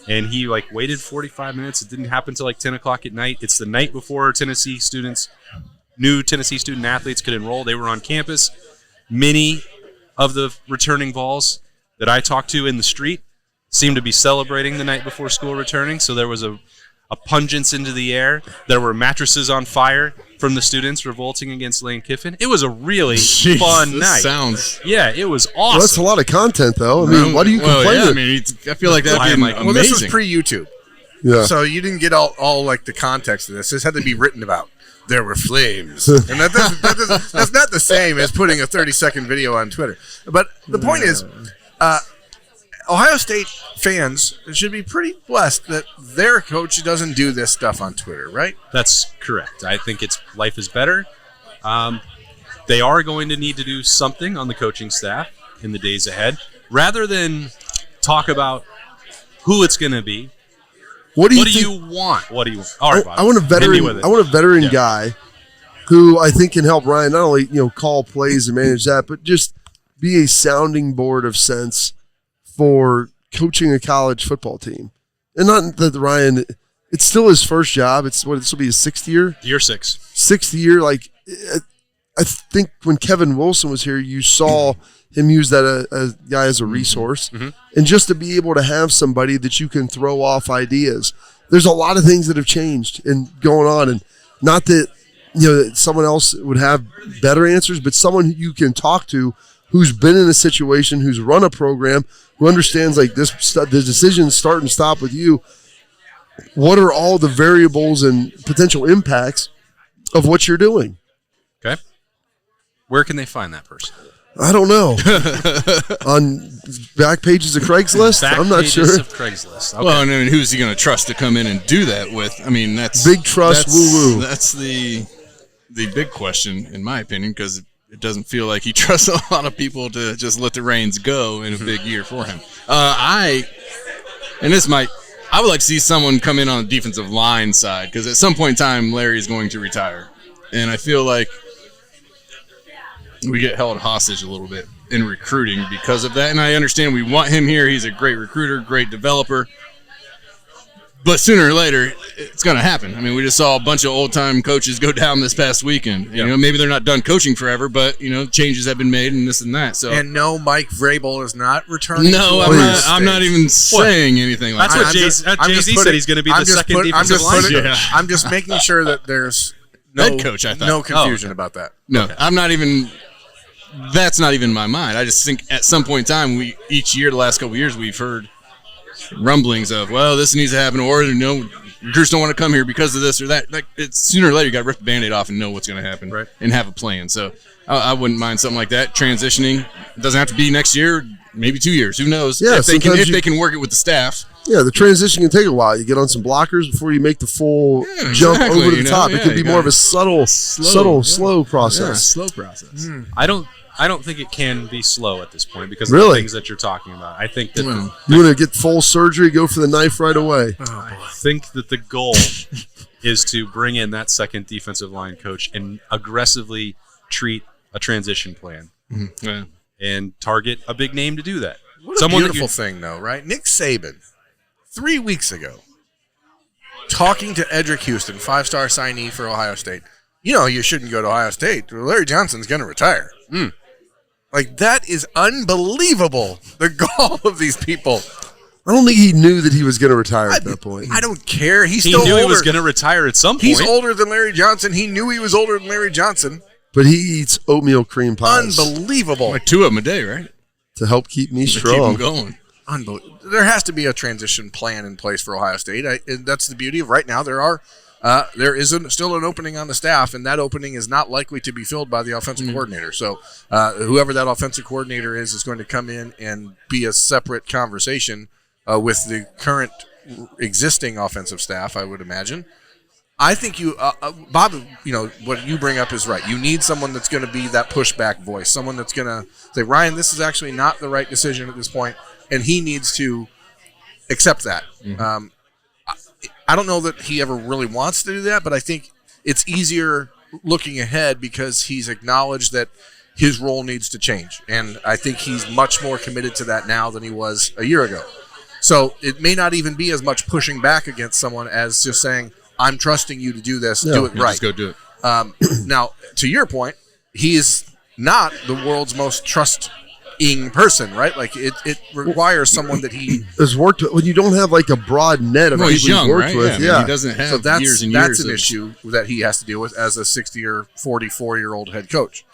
And he waited 45 minutes. It didn't happen until 10 o'clock at night. It's the night before new Tennessee student athletes could enroll. They were on campus. Many of the returning Vols that I talked to in the street seemed to be celebrating the night before school returning. So there was a pungence into the air. There were mattresses on fire from the students revolting against Lane Kiffin. It was a really fun night. Yeah, it was awesome. Well, that's a lot of content, though. I mean, why do you complain? Yeah, I mean, I feel like that'd be amazing. Well, this was pre-YouTube. Yeah. So you didn't get all the context of this. This had to be written about. There were flames. And that's not the same as putting a 30-second video on Twitter. But the point is, Ohio State fans should be pretty blessed that their coach doesn't do this stuff on Twitter, right? That's correct. I think life is better. They are going to need to do something on the coaching staff in the days ahead. Rather than talk about who it's going to be, What do you want? What do you want? All right, Bob. I want a veteran. I want a veteran guy who I think can help Ryan not only call plays and manage that, but just be a sounding board of sense for coaching a college football team. And not that Ryan, it's still his first job. This will be his 6th year. Year 6. 6th year. Like, I think when Kevin Wilson was here, you saw him use that guy as a resource. Mm-hmm. And just to be able to have somebody that you can throw off ideas. There's a lot of things that have changed and going on. And not that, that someone else would have better answers, but someone you can talk to who's been in a situation, who's run a program, who understands like this, the decisions start and stop with you. What are all the variables and potential impacts of what you're doing? Okay. Where can they find that person? I don't know. On back pages of Craigslist? I'm not sure. Of Craigslist. Okay. Well, I mean, who's he going to trust to come in and do that with? I mean, that's big trust. Woo woo. That's the big question, in my opinion, because it doesn't feel like he trusts a lot of people to just let the reins go in a big year for him. I would like to see someone come in on the defensive line side, because at some point in time, Larry is going to retire, and I feel like we get held hostage a little bit in recruiting because of that. And I understand we want him here. He's a great recruiter, great developer. But sooner or later, it's going to happen. I mean, we just saw a bunch of old-time coaches go down this past weekend. Yep. Maybe they're not done coaching forever, but, changes have been made and this and that. So. And no, Mike Vrabel is not returning. No, I'm not even saying anything like that. That's what Jay-Z said he's going to be the second defensive line coach. I'm just making sure that there's no head coach, I thought. No confusion about that. No, okay. I'm not even – that's not even in my mind. I just think at some point in time, each year, the last couple of years, we've heard rumblings of, well, this needs to happen, or recruits don't want to come here because of this or that. Like, it's sooner or later you got to rip the Band-Aid off and know what's going to happen, right? And have a plan. So I wouldn't mind something like that. Transitioning, it doesn't have to be next year, maybe 2 years. Who knows? Yeah, if they can work it with the staff. Yeah, the transition can take a while. You get on some blockers before you make the full jump over to the top. It could be more of a slow process. Yeah, slow process. I don't think it can be slow at this point because of the things that you're talking about. I think that you want to get full surgery, go for the knife right away. I think that the goal is to bring in that second defensive line coach and aggressively treat a transition plan and target a big name to do that. What a beautiful thing, though, right? Nick Saban, 3 weeks ago, talking to Edric Houston, 5-star signee for Ohio State. You shouldn't go to Ohio State. Larry Johnson's going to retire. Like, that is unbelievable, the gall of these people. I don't think he knew that he was going to retire at that point. I don't care. He knew he was going to retire at some point. He's older than Larry Johnson. He knew he was older than Larry Johnson. But he eats oatmeal cream pies. Unbelievable. Like 2 of them a day, right? To help keep me strong. Keep him going. Unbelievable. There has to be a transition plan in place for Ohio State. And that's the beauty of right now. There is still an opening on the staff, and that opening is not likely to be filled by the offensive coordinator. So whoever that offensive coordinator is going to come in and be a separate conversation with the current existing offensive staff, I would imagine. I think Bob, what you bring up is right. You need someone that's going to be that pushback voice, someone that's going to say, Ryan, this is actually not the right decision at this point, and he needs to accept that. Mm-hmm. I don't know that he ever really wants to do that, but I think it's easier looking ahead because he's acknowledged that his role needs to change. And I think he's much more committed to that now than he was a year ago. So it may not even be as much pushing back against someone as just saying, I'm trusting you to do this, do it right. Just go do it. Now, to your point, he is not the world's most trusting person, right? Like it requires someone that he has worked with. When you don't have like a broad net of people he's worked with, he doesn't have years and years. That's an issue that he has to deal with as a 60 or 44-year-old head coach.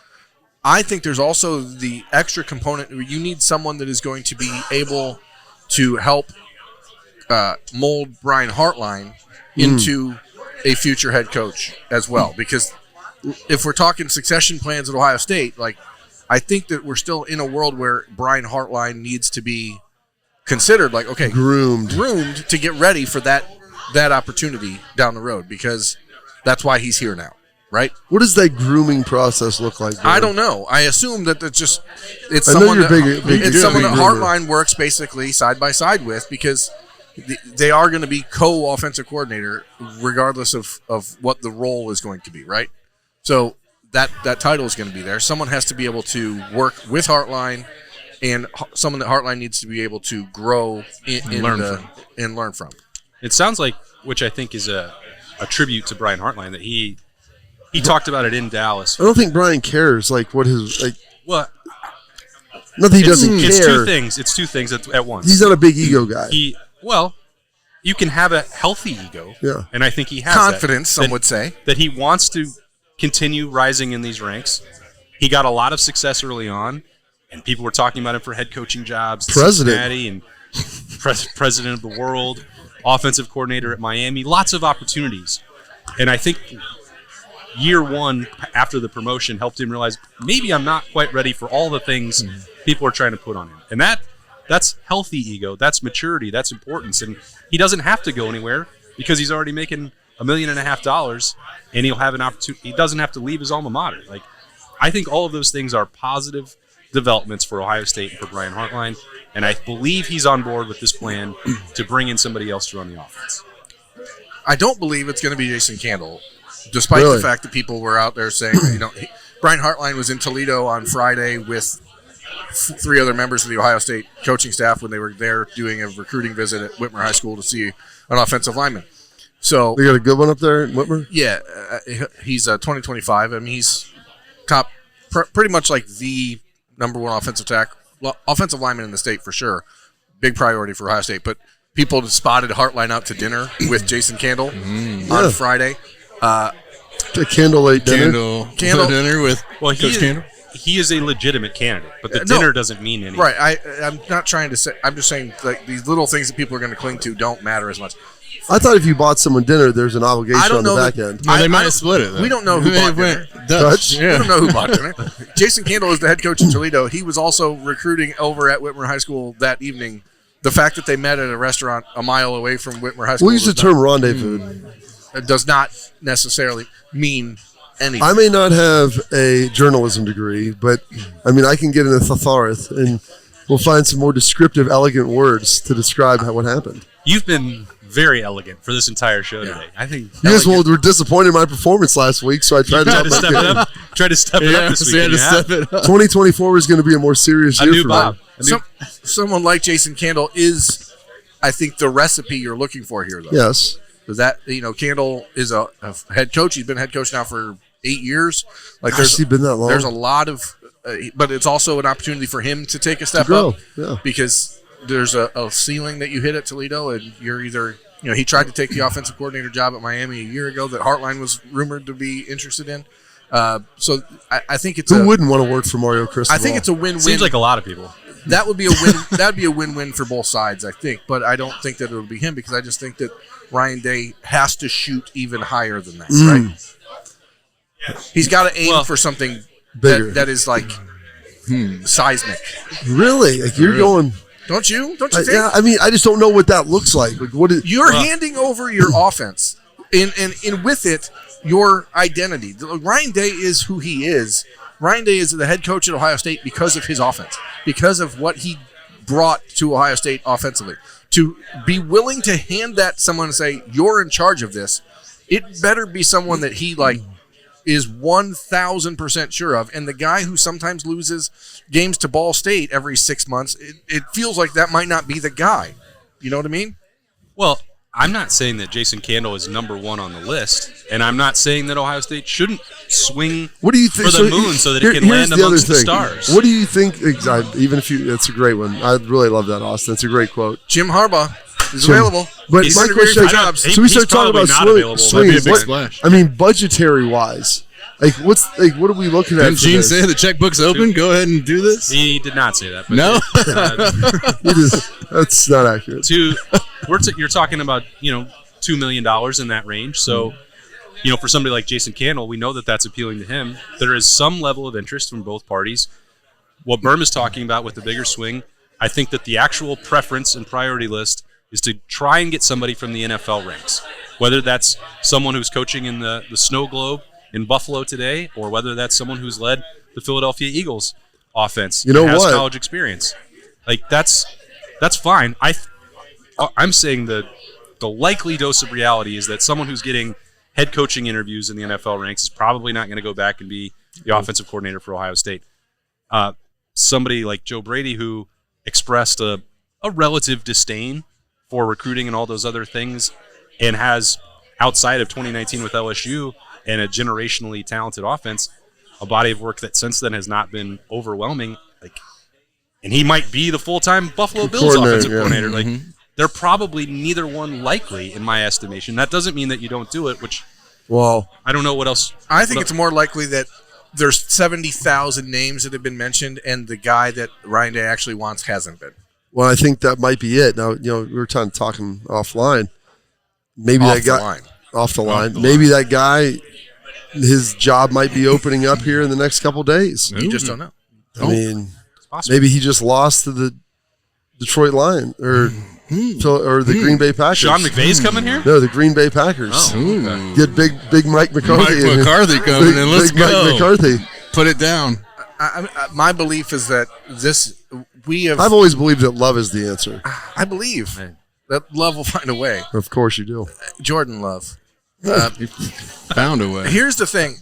I think there's also the extra component where you need someone that is going to be able to help mold Brian Hartline into a future head coach as well. Because if we're talking succession plans at Ohio State, like I think that we're still in a world where Brian Hartline needs to be considered like, okay, groomed to get ready for that opportunity down the road, because that's why he's here now, right? What does that grooming process look like, Barry? I don't know. I assume that it's someone that Hartline works basically side by side with, because they are going to be co-offensive coordinator regardless of what the role is going to be, right? So that title is going to be there. Someone has to be able to work with Hartline, and someone that Hartline needs to be able to grow and learn from. It sounds like, which I think is a tribute to Brian Hartline, that he talked about it in Dallas. I don't think Brian cares what his Well, not that he doesn't care. It's two things at once. He's not a big ego guy. You can have a healthy ego, and I think he has confidence. Some would say that he wants to continue rising in these ranks. He got a lot of success early on, and people were talking about him for head coaching jobs, Cincinnati, and president of the world, offensive coordinator at Miami. Lots of opportunities, and I think year one after the promotion helped him realize maybe I'm not quite ready for all the things people are trying to put on him, and that's healthy ego. That's maturity. That's importance. And he doesn't have to go anywhere because he's already making $1.5 million, and he'll have an opportunity. He doesn't have to leave his alma mater. I think all of those things are positive developments for Ohio State and for Brian Hartline, and I believe he's on board with this plan to bring in somebody else to run the offense. I don't believe it's going to be Jason Candle, despite the fact that people were out there saying, Brian Hartline was in Toledo on Friday with 3 other members of the Ohio State coaching staff when they were there doing a recruiting visit at Whitmer High School to see an offensive lineman. So they got a good one up there in Whitmer? Yeah, he's 2025. I mean, he's top, pretty much like the number one offensive lineman in the state for sure. Big priority for Ohio State. But people spotted Hartline out to dinner with Jason Candle on Friday. A candlelight dinner. Candle dinner with Coach Candle. He is a legitimate candidate, but the dinner doesn't mean anything. Right. I'm not trying to say. I'm just saying these little things that people are going to cling to don't matter as much. I thought if you bought someone dinner, there's an obligation on the back end. They might have split it, though. We don't know who bought dinner. Dutch? We don't know who bought dinner. Jason Candle is the head coach in Toledo. He was also recruiting over at Whitmer High School that evening. The fact that they met at a restaurant a mile away from Whitmer High School. We'll use the term rendezvous. It does not necessarily mean anything. I may not have a journalism degree, but I can get in a thesaurus and we'll find some more descriptive, elegant words to describe what happened. You've been very elegant for this entire show today. I think you guys were disappointed in my performance last week, so I tried to step it up. Tried to step it up this week. 2024 is going to be a more serious year for Bob. Someone like Jason Candle is, I think, the recipe you're looking for here, though. Yes. Because Candle is a head coach. He's been head coach now for 8 years. Has he been that long? There's a lot of, but it's also an opportunity for him to take a step up. Yeah. Because there's a ceiling that you hit at Toledo, and you're either, he tried to take the offensive coordinator job at Miami a year ago that Hartline was rumored to be interested in. So I think it's who wouldn't want to work for Mario Cristobal? I think it's a win-win. Seems like a lot of people. That would be a win. That would be a win-win for both sides, I think. But I don't think that it would be him because I just think that Ryan Day has to shoot even higher than that, right? He's got to aim for something bigger that is like seismic. Really? You're going. Don't you? Don't you think? Yeah, I just don't know what that looks like. You're handing over your offense, and with it, your identity. Ryan Day is who he is. Ryan Day is the head coach at Ohio State because of his offense, because of what he brought to Ohio State offensively. To be willing to hand that to someone and say, you're in charge of this, it better be someone that he is 1,000% sure of. And the guy who sometimes loses games to Ball State every 6 months, it feels like that might not be the guy. You know what I mean? Well, I'm not saying that Jason Candle is number one on the list, and I'm not saying that Ohio State shouldn't swing for the moon so that it can land amongst the stars. What do you think? That's a great one. I really love that, Austin. It's a great quote. Jim Harbaugh is available. But my question, so we start talking about swing. Budgetary wise, what are we looking at? Didn't Gene say the checkbook's open? Go ahead and do this. He did not say that. But no, that's not accurate. You're talking about $2 million in that range. So, for somebody like Jason Candle, we know that that's appealing to him. There is some level of interest from both parties. What Berm is talking about with the bigger swing, I think that the actual preference and priority list is to try and get somebody from the NFL ranks, whether that's someone who's coaching in the Snow Globe in Buffalo today, or whether that's someone who's led the Philadelphia Eagles offense and has college experience. That's fine. I'm saying the likely dose of reality is that someone who's getting head coaching interviews in the NFL ranks is probably not going to go back and be the offensive coordinator for Ohio State. Somebody like Joe Brady, who expressed a relative disdain for recruiting and all those other things, and has, outside of 2019 with LSU and a generationally talented offense, a body of work that since then has not been overwhelming. And he might be the full-time Buffalo Bills offensive coordinator. They're probably neither one likely, in my estimation. That doesn't mean that you don't do it, which, I don't know what else. I think it's more likely that there's 70,000 names that have been mentioned, and the guy that Ryan Day actually wants hasn't been. Well, I think that might be it. Now, we were talking offline. Maybe Off that guy the line. off the line. Maybe that guy, his job might be opening up here in the next couple of days. You just don't know. I mean, maybe he just lost to the Detroit Lions or the Green Bay Packers. Sean McVay's coming here? No, the Green Bay Packers. Oh, Get big Mike McCarthy. Mike McCarthy coming in. Let's big go. Mike McCarthy. Put it down. My belief is that I've always believed that love is the answer. I believe that love will find a way. Of course you do. Jordan Love. Found a way. Here's the thing.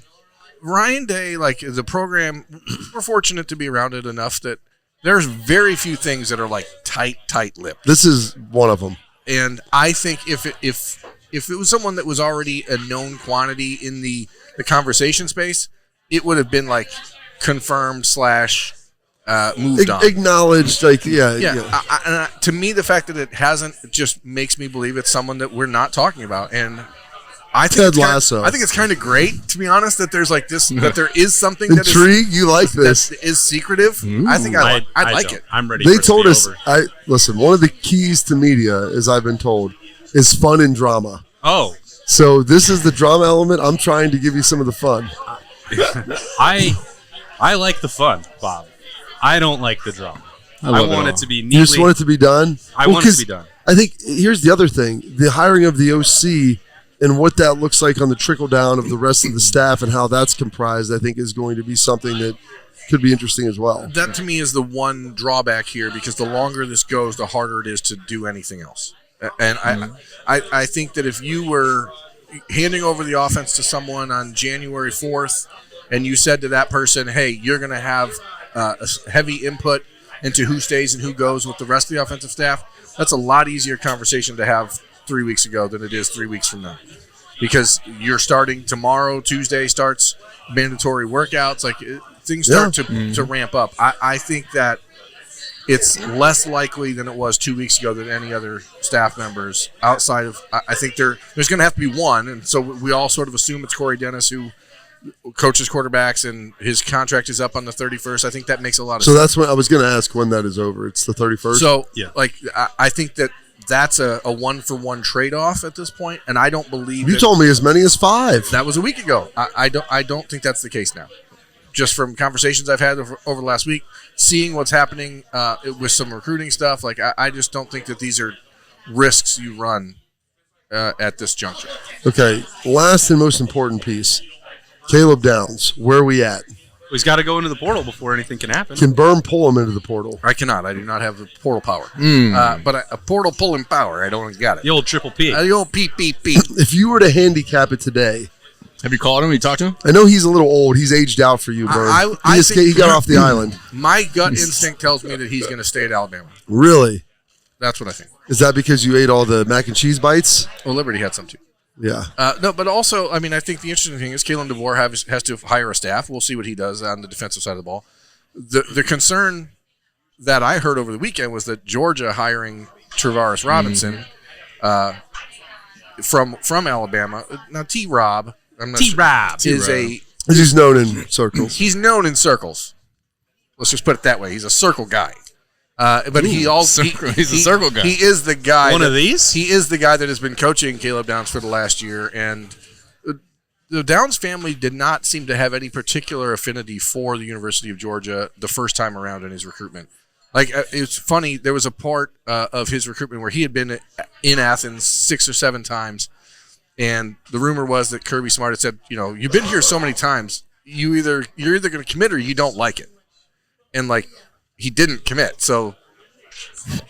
Ryan Day, the program, we're fortunate to be around it enough that there's very few things that are tight-lipped. This is one of them. And I think if it was someone that was already a known quantity in the conversation space, it would have been confirmed / moved on. Acknowledged, to me, the fact that it hasn't just makes me believe it's someone that we're not talking about. And I think it's kind of great, to be honest, that there's this, that there is something that intrigue. You like this? That is secretive. I think I like it. I'm ready. They told us. Listen. One of the keys to media, as I've been told, is fun and drama. Oh, so this is the drama element. I'm trying to give you some of the fun. I like the fun, Bob. I don't like the drama. I want it to be neatly. You just want it to be done? I want it to be done. I think here's the other thing. The hiring of the OC and what that looks like on the trickle down of the rest of the staff and how that's comprised, I think is going to be something that could be interesting as well. That to me is the one drawback here, because the longer this goes, the harder it is to do anything else. And I think that if you were handing over the offense to someone on January 4th and you said to that person, hey, you're going to have a heavy input into who stays and who goes with the rest of the offensive staff, that's a lot easier conversation to have 3 weeks ago than it is 3 weeks from now. Because you're starting tomorrow, Tuesday starts mandatory workouts. Things start to ramp up. I think that it's less likely than it was 2 weeks ago that any other staff members outside of, I think there's going to have to be one. And so we all sort of assume it's Corey Dennis who coaches quarterbacks, and his contract is up on the 31st. I think that makes a lot of sense. So that's what I was going to ask, when that is over. It's the 31st? So, I think that's a one-for-one trade-off at this point, and I don't believe you told me as many as 5. That was a week ago. I don't think that's the case now. Just from conversations I've had over the last week, seeing what's happening with some recruiting stuff, I just don't think that these are risks you run at this juncture. Okay, last and most important piece. Caleb Downs, where are we at? He's got to go into the portal before anything can happen. Can Burn pull him into the portal? I cannot. I do not have the portal power. But a portal pulling power, I don't got it. The old triple P. The old P. If you were to handicap it today, have you called him? You talked to him? I know he's a little old. He's aged out for you, Burn. He got off the island. My gut instinct tells me that he's going to stay at Alabama. Really? That's what I think. Is that because you ate all the mac and cheese bites? Well, Liberty had some too. Yeah. No, but also, I think the interesting thing is Kalen DeVore has to hire a staff. We'll see what he does on the defensive side of the ball. The concern that I heard over the weekend was that Georgia hiring Travaris Robinson from Alabama. Now, T-Rob He's known in circles. He's known in circles. Let's just put it that way. He's a circle guy. But he also he's a circle guy. He is the guy. One of these? He is the guy that has been coaching Caleb Downs for the last year, and the Downs family did not seem to have any particular affinity for the University of Georgia the first time around in his recruitment. It's funny. There was a part of his recruitment where he had been in Athens 6 or 7 times, and the rumor was that Kirby Smart had said, you've been here so many times, you're either going to commit or you don't like it, and he didn't commit, so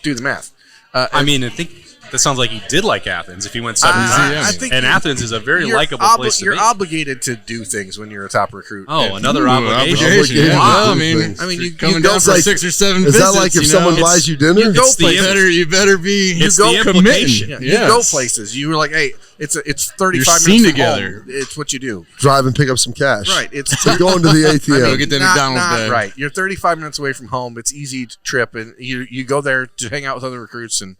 do the math. I think that sounds like he did like Athens if he went 7 times. I think Athens is a very likable place to be. You're obligated to do things when you're a top recruit. Oh, another obligation. Yeah. Wow. I mean, you coming go down for like- 6 or 7 Is visits. that like if someone buys you dinner? You go You better be. It's you the go implication. committing. You go places. You were like, hey, it's 35 You're minutes seen from together. home. It's what you do. Drive and pick up some cash. Right. It's You're going to the ATM. Go get that McDonald's bag. right. You're 35 minutes away from home. It's easy trip, and you go there to hang out with other recruits and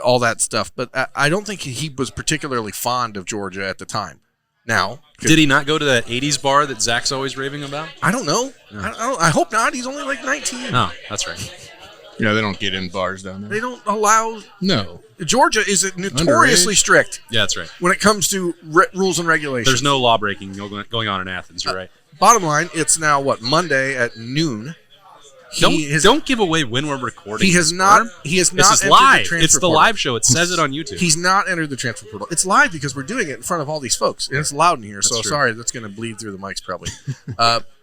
all that stuff. But I don't think he was particularly fond of Georgia at the time. Now, Did he not go to that 80s bar that Zach's always raving about? I don't know. I hope not. He's only like 19. No, that's right. Yeah, they don't get in bars down there. They don't allow. No. Georgia is notoriously strict Yeah, that's right. when it comes to rules and regulations. There's no law breaking going on in Athens. You're right. Bottom line, it's now Monday at noon. Don't give away when we're recording. He has not. He has not. This is entered live. The transfer It's the portal. live show. It says it on YouTube. He's not entered the transfer portal. It's live because we're doing it in front of all these folks, and it's loud in here. So true. sorry, that's going to bleed through the mics probably.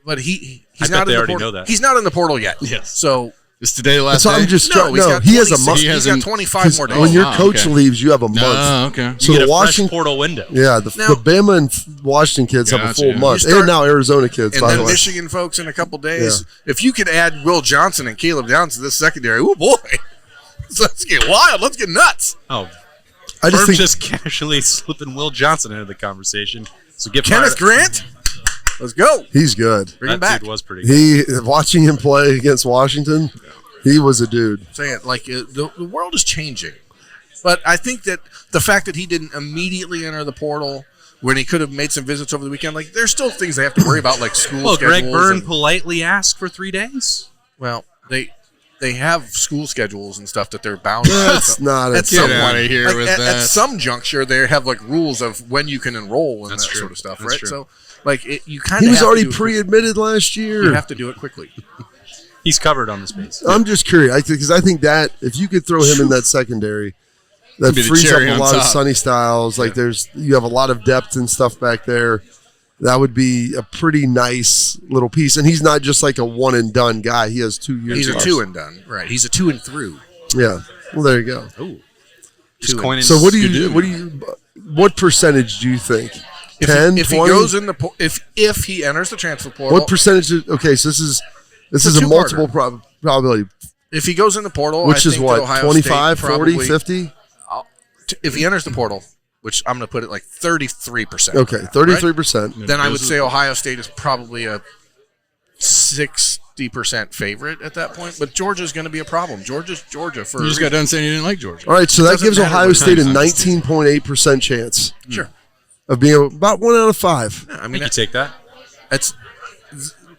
But he's I bet not they in the already portal. know that. He's not in the portal yet. Yes. So Is today the last So day? I'm just no, trying. he's No, got he has a 26 month. He's got 25 more days. When your wow, coach okay. leaves, you have a month. Oh, okay. So you get the a Washington fresh portal window. Yeah, the Bama and Washington kids have a Gotcha. full You month, start- and now Arizona kids. and By then the way, Michigan folks in a couple days. If you could add Will Johnson and Caleb Downs to this secondary, oh boy, let's get wild. Let's get nuts. Oh, I just Berm's think just casually slipping Will Johnson into the conversation. So get Kenneth Grant, let's go. he's good. Bring him That back. dude was pretty good. Watching him play against Washington, he was a dude. Saying like the world is changing, but I think that the fact that he didn't immediately enter the portal when he could have made some visits over the weekend, like there's still things they have to worry about, like school. Well, Greg schedules Byrne and- politely asked for 3 days. Well, they have school schedules and stuff that they're bound to. That's not a At some Get outta point, here like, with at that. some juncture, they have like rules of when you can enroll and That's that true. sort of stuff, That's right? true. So, like, you kind He of was already pre-admitted last You year. have to do it quickly. He's covered on the space. I'm just curious because I think that if you could throw him in that secondary, that Be the frees up cherry a on lot of top. Sunny Styles. Like you have a lot of depth and stuff back there. That would be a pretty nice little piece. And he's not just like a one and done guy. He has 2 years. He's a left. 2 and done, right? He's a 2 and through. Yeah. Well, there you go. Ooh. Just Two coining. So what percentage do you think? 10, if 20? he goes in the if he enters the transfer portal, What percentage? Okay, so this is a a multiple two-parter. probability, if he goes in the portal, which I is think what, that Ohio 25, State 40, probably- 50? If he enters the portal, which I'm going to put it like 33%. Okay, 33%. Then I would say Ohio State is probably a 60% favorite at that point. But Georgia's going to be a problem. Georgia's Georgia for You just got done saying you didn't like Georgia. All right, so that Doesn't gives matter Ohio what State a time. 19.8% chance sure. of being about 1 out of 5. Yeah, I I mean, think you take that. it's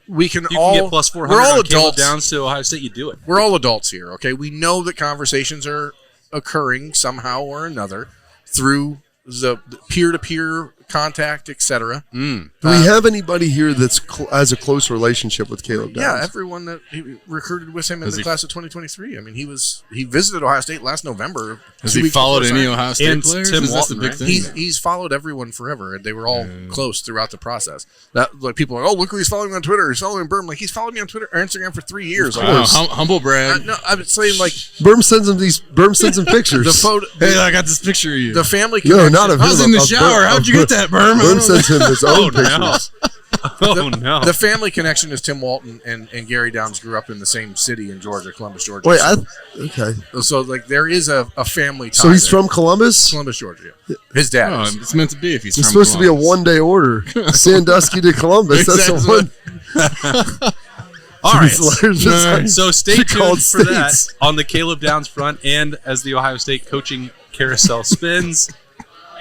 we can You all can get plus 400 we're all on Caleb adults. Downs to Ohio State. You do it. We're all adults here, okay? We know that conversations are occurring somehow or another through the peer-to-peer contact, etc. Do we have anybody here that's has a close relationship with Caleb Downs? Yeah, everyone that he recruited with him in Has the he- class of 2023. I mean, he visited Ohio State last November. Has 2 he weeks followed before any signing. Ohio State And players? Tim Is that the Walton, big right? thing? He's followed everyone forever, and they were all close throughout the process. That like people are, oh, look who he's following on Twitter. He's following Berm. Like he's followed me on Twitter or Instagram for 3 years. Like, Wow, humble brag. no, I'm saying like Berm sends him pictures. the photo. Hey, I got this picture of you. The family no, connection. not of him. I was in the of shower. Berm- How'd you get that, Berm? I Berm don't sends him his own no. pictures. Oh, no. The family connection is Tim Walton and Gary Downs grew up in the same city in Georgia, Columbus, Georgia. Wait, so, okay. so like there is a family tie. So he's there. from Columbus? Columbus, Georgia. Yeah. His dad. Oh, is. it's meant to be if he's It's from supposed to be a Columbus. one-day order. Sandusky to Columbus. That's Exactly. the one. All right. These letters just like- So stay They're called tuned for that states. on the Caleb Downs front and as the Ohio State coaching carousel spins.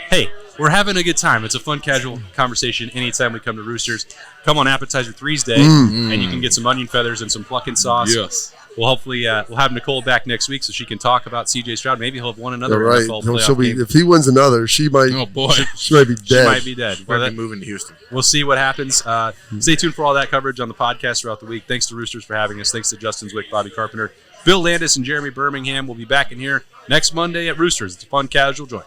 Hey, we're having a good time. It's a fun, casual conversation anytime we come to Roosters. Come on Appetizer 3's Day, and you can get some onion feathers and some plucking sauce. Yes. We'll hopefully we'll have Nicole back next week so she can talk about C.J. Stroud. Maybe he'll have won another You're right. NFL playoff She'll be, game. if he wins another, she might. Oh, boy. She might be dead. She might be dead. We're Well, gonna be moving to Houston. we'll see what happens. Stay tuned for all that coverage on the podcast throughout the week. Thanks to Roosters for having us. Thanks to Justin Zwick, Bobby Carpenter, Bill Landis, and Jeremy Birmingham. We'll be back in here next Monday at Roosters. It's a fun, casual joint.